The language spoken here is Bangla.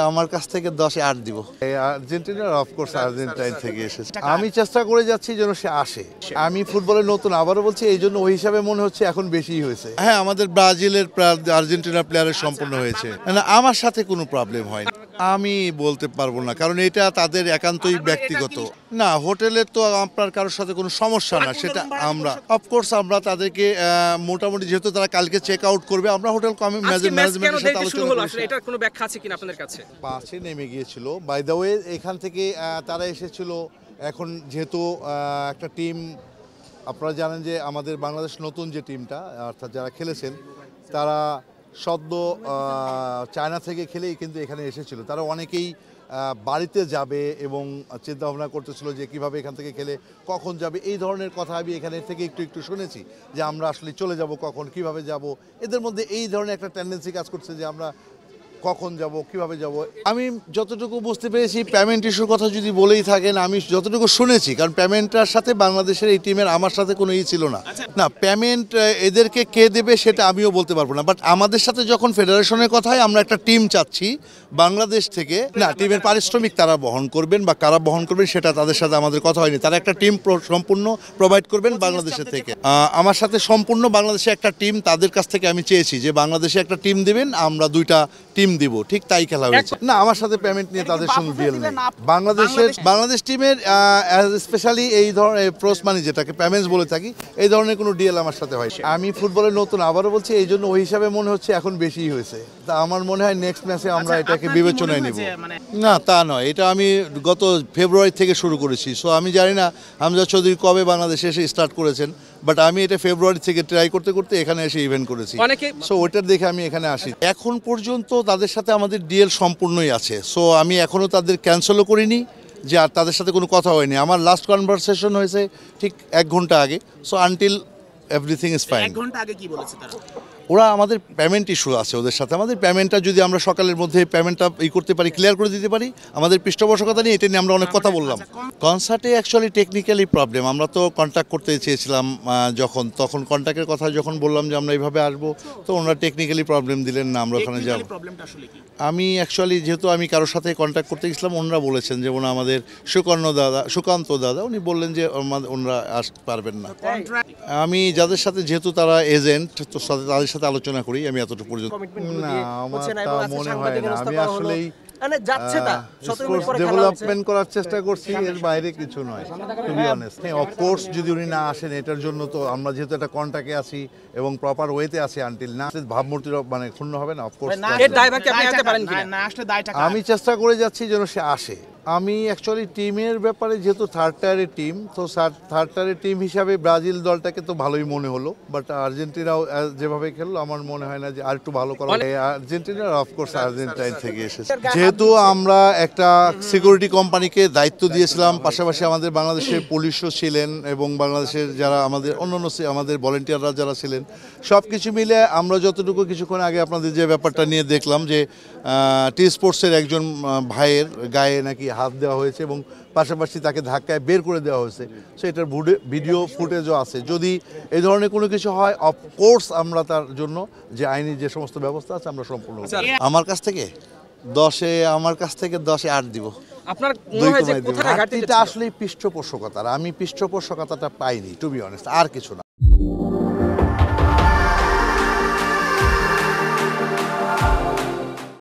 আমার কাছ থেকে 10-এ 8 দিব। আর্জেন্টিনার অফকোর্স আর্জেন্টাইন থেকে এসেছে। আমি চেষ্টা করে যাচ্ছি যেন সে আসে। আমি ফুটবলে নতুন, আবারও বলছি, এই জন্য ওই হিসাবে মনে হচ্ছে এখন বেশিই হয়েছে। হ্যাঁ, আমাদের ব্রাজিলের আর্জেন্টিনার প্লেয়ারের সম্পূর্ণ হয়েছে, না আমার সাথে কোনো প্রবলেম হয়নি। আমি বলতে পারবো না, কারণ এটা তাদের একান্তই ব্যক্তিগত। না, হোটেলের তো আপনার কারোর সাথে কোনো সমস্যা না, সেটা আমরা অফকোর্স আমরা তাদেরকে মোটামুটি, যেহেতু তারা কালকে চেক আউট করবে, আমরা হোটেল ম্যানেজমেন্টের সাথে আলোচনা করেছি। এটার কোনো ব্যাখ্যা আছে কিনা আপনাদের কাছে? 5-এ নেমে গিয়েছিল। বাই দ্য ওয়ে, এখান থেকে তারা এসেছিল। এখন যেহেতু একটা টিম, আপনারা জানেন যে আমাদের বাংলাদেশ নতুন যে টিমটা, অর্থাৎ যারা খেলেছেন তারা সদ্য চায়না থেকে খেলেই কিন্তু এখানে এসেছিল। তারা অনেকেই বাড়িতে যাবে এবং চিন্তা ভাবনা করতেছিল যে কিভাবে এখান থেকে খেলে কখন যাবে, এই ধরনের কথা আমি এখানে থেকে একটু শুনেছি যে আমরা আসলে চলে যাব কখন, কিভাবে যাব। এদের মধ্যে এই ধরনের একটা টেন্ডেন্সি কাজ করছে যে আমরা কখন যাব, কিভাবে যাব। আমি যতটুকু বুঝতে পেরেছি, পেমেন্ট ইস্যুর কথা যদি বলেই থাকেন, আমি যতটুকু শুনেছি, কারণ পেমেন্টটার সাথে বাংলাদেশের এই টিমের আমার সাথে কোনো ছিল না। না, পেমেন্ট এদেরকে কে দেবে সেটা আমিও বলতে পারবো না, বাট আমাদের সাথে যখন ফেডারেশনের কথায় আমরা একটা টিম চাচ্ছি বাংলাদেশ থেকে, না টিমের পারিশ্রমিক তারা বহন করবেন বা কারা বহন করবেন সেটা তাদের সাথে আমাদের কথা হয়নি। তারা একটা টিম সম্পূর্ণ প্রোভাইড করবেন বাংলাদেশের থেকে। আমার সাথে সম্পূর্ণ বাংলাদেশে একটা টিম, তাদের কাছ থেকে আমি চেয়েছি যে বাংলাদেশে একটা টিম দেবেন, আমরা 2টা টিম দিব, ঠিক তাই খেলা হয়েছে। না, আমার সাথে পেমেন্ট নিয়ে তাদের সঙ্গে ডিল নেই। বাংলাদেশ টিমের স্পেশালি এই ধরনের প্রোস মানি, যেটাকে পেমেন্টস বলে থাকি, এই ধরনের কোনো ডিল আমার সাথে হয়। আমি ফুটবলে নতুন, আবারও বলছি, এই জন্য ওই হিসাবে মনে হচ্ছে এখন বেশিই হয়েছে। তা আমার মনে হয় নেক্সট ম্যাচে আমরা এটাকে বিবেচনায় নিব। না, তা নয়, এটা আমি গত ফেব্রুয়ারি থেকে শুরু করেছি। সো আমি জানি না হামজা চৌধুরী কবে বাংলাদেশে এসে স্টার্ট করেছেন, বাট আমি এটা ফেব্রুয়ারি থেকে ট্রাই করতে করতে এখানে এসে ইভেন্ট করেছি। সো ওইটার দেখে আমি এখানে আসি। এখন পর্যন্ত তাদের সাথে আমাদের ডিএল সম্পূর্ণই আছে। সো আমি এখনও তাদের ক্যান্সেলও করিনি, যে আর তাদের সাথে কোনো কথা হয়নি। আমার লাস্ট কনভারসেশন হয়েছে ঠিক 1 ঘন্টা আগে। So until everything is fine. 1 ঘন্টা আগে কি বলেছে তারা? ওরা, আমাদের পেমেন্ট ইস্যু আছে ওদের সাথে। আমাদের পেমেন্টটা যদি আমরা সকালের মধ্যে পেমেন্টটা করতে পারি, ক্লিয়ার করে দিতে পারি, আমাদের পৃষ্ঠপোষকতা নিয়ে এটা নিয়ে আমরা অনেক কথা বললাম। কনসার্টে অ্যাকচুয়ালি টেকনিক্যালি প্রবলেম। আমরা তো কন্ট্যাক্ট করতে চেয়েছিলাম তখন কন্ট্যাক্টের কথা যখন বললাম যে আমরা এইভাবে আসবো, তো ওনারা টেকনিক্যালি প্রবলেম দিলেন না আমরা ওখানে যাব। আমি অ্যাকচুয়ালি যেহেতু আমি কারোর সাথে কন্ট্যাক্ট করতে গেছিলাম, ওনারা বলেছেন যে আমাদের সুকান্ত দাদা উনি বললেন যে ওনারা আসতে পারবেন না। আমি যাদের সাথে, যেহেতু তারা এজেন্ট, তো তাদের সাথে আলোচনা করি, আমি এতটুকু পর্যন্ত। না, আমার তা মনে হয় না। আমি আসলেই ডেভেলপমেন্ট করার চেষ্টা করছি, এর বাইরে কিছু নয়, টু বি অনেস্ট। অফকোর্স যদি উনি না আসেন, এটার জন্য তো আমরা যেহেতু একটা কন্ট্যাক্টে আছি এবং প্রপার ওয়েতে আছি, আনটিল না ভাবমূর্তির ক্ষুণ্ণ হবে না। অফকোর্স আমি চেষ্টা করে যাচ্ছি যেন সে আসে। আমি অ্যাকচুয়ালি টিমের ব্যাপারে, যেহেতু থার্ড টায়ারের টিম, তো থার্ড টায়ারের টিম হিসাবে ব্রাজিল দলটাকে তো ভালোই মনে হলো, বাট আর্জেন্টিনাও যেভাবে খেললো আমার মনে হয় না যে আর একটু ভালো করা। আর্জেন্টিনার অফকোর্স আর্জেন্টাইন থেকে এসেছে। যেহেতু আমরা একটা সিকিউরিটি কোম্পানিকে দায়িত্ব দিয়েছিলাম, পাশাপাশি আমাদের বাংলাদেশের পুলিশও ছিলেন এবং বাংলাদেশের যারা আমাদের অন্যান্য আমাদের ভলেন্টিয়াররা যারা ছিলেন, সব কিছু মিলে আমরা যতটুকু, কিছুক্ষণ আগে আপনাদের যে ব্যাপারটা নিয়ে দেখলাম যে টি স্পোর্টসের একজন ভাইয়ের গায়ে নাকি হাত দেওয়া হয়েছে এবং পাশাপাশি তাকে ধাক্কায় বের করে দেওয়া হয়েছে। সো এটার ভিডিও ফুটেজও আছে। যদি এই ধরনের কোনো কিছু হয়, অফকোর্স আমরা তার জন্য যে আইনি যে সমস্ত ব্যবস্থা আছে আমরা সম্পূর্ণ। আমার কাছ থেকে 10-এ 8 দিব। আপনার মনে হয় যে কোথায় ঘাটতিটা আসলে পৃষ্ঠপোষকতার, আমি পৃষ্ঠপোষকতাটা পাইনি, টু বি অনেস্ট, আর কিছু না।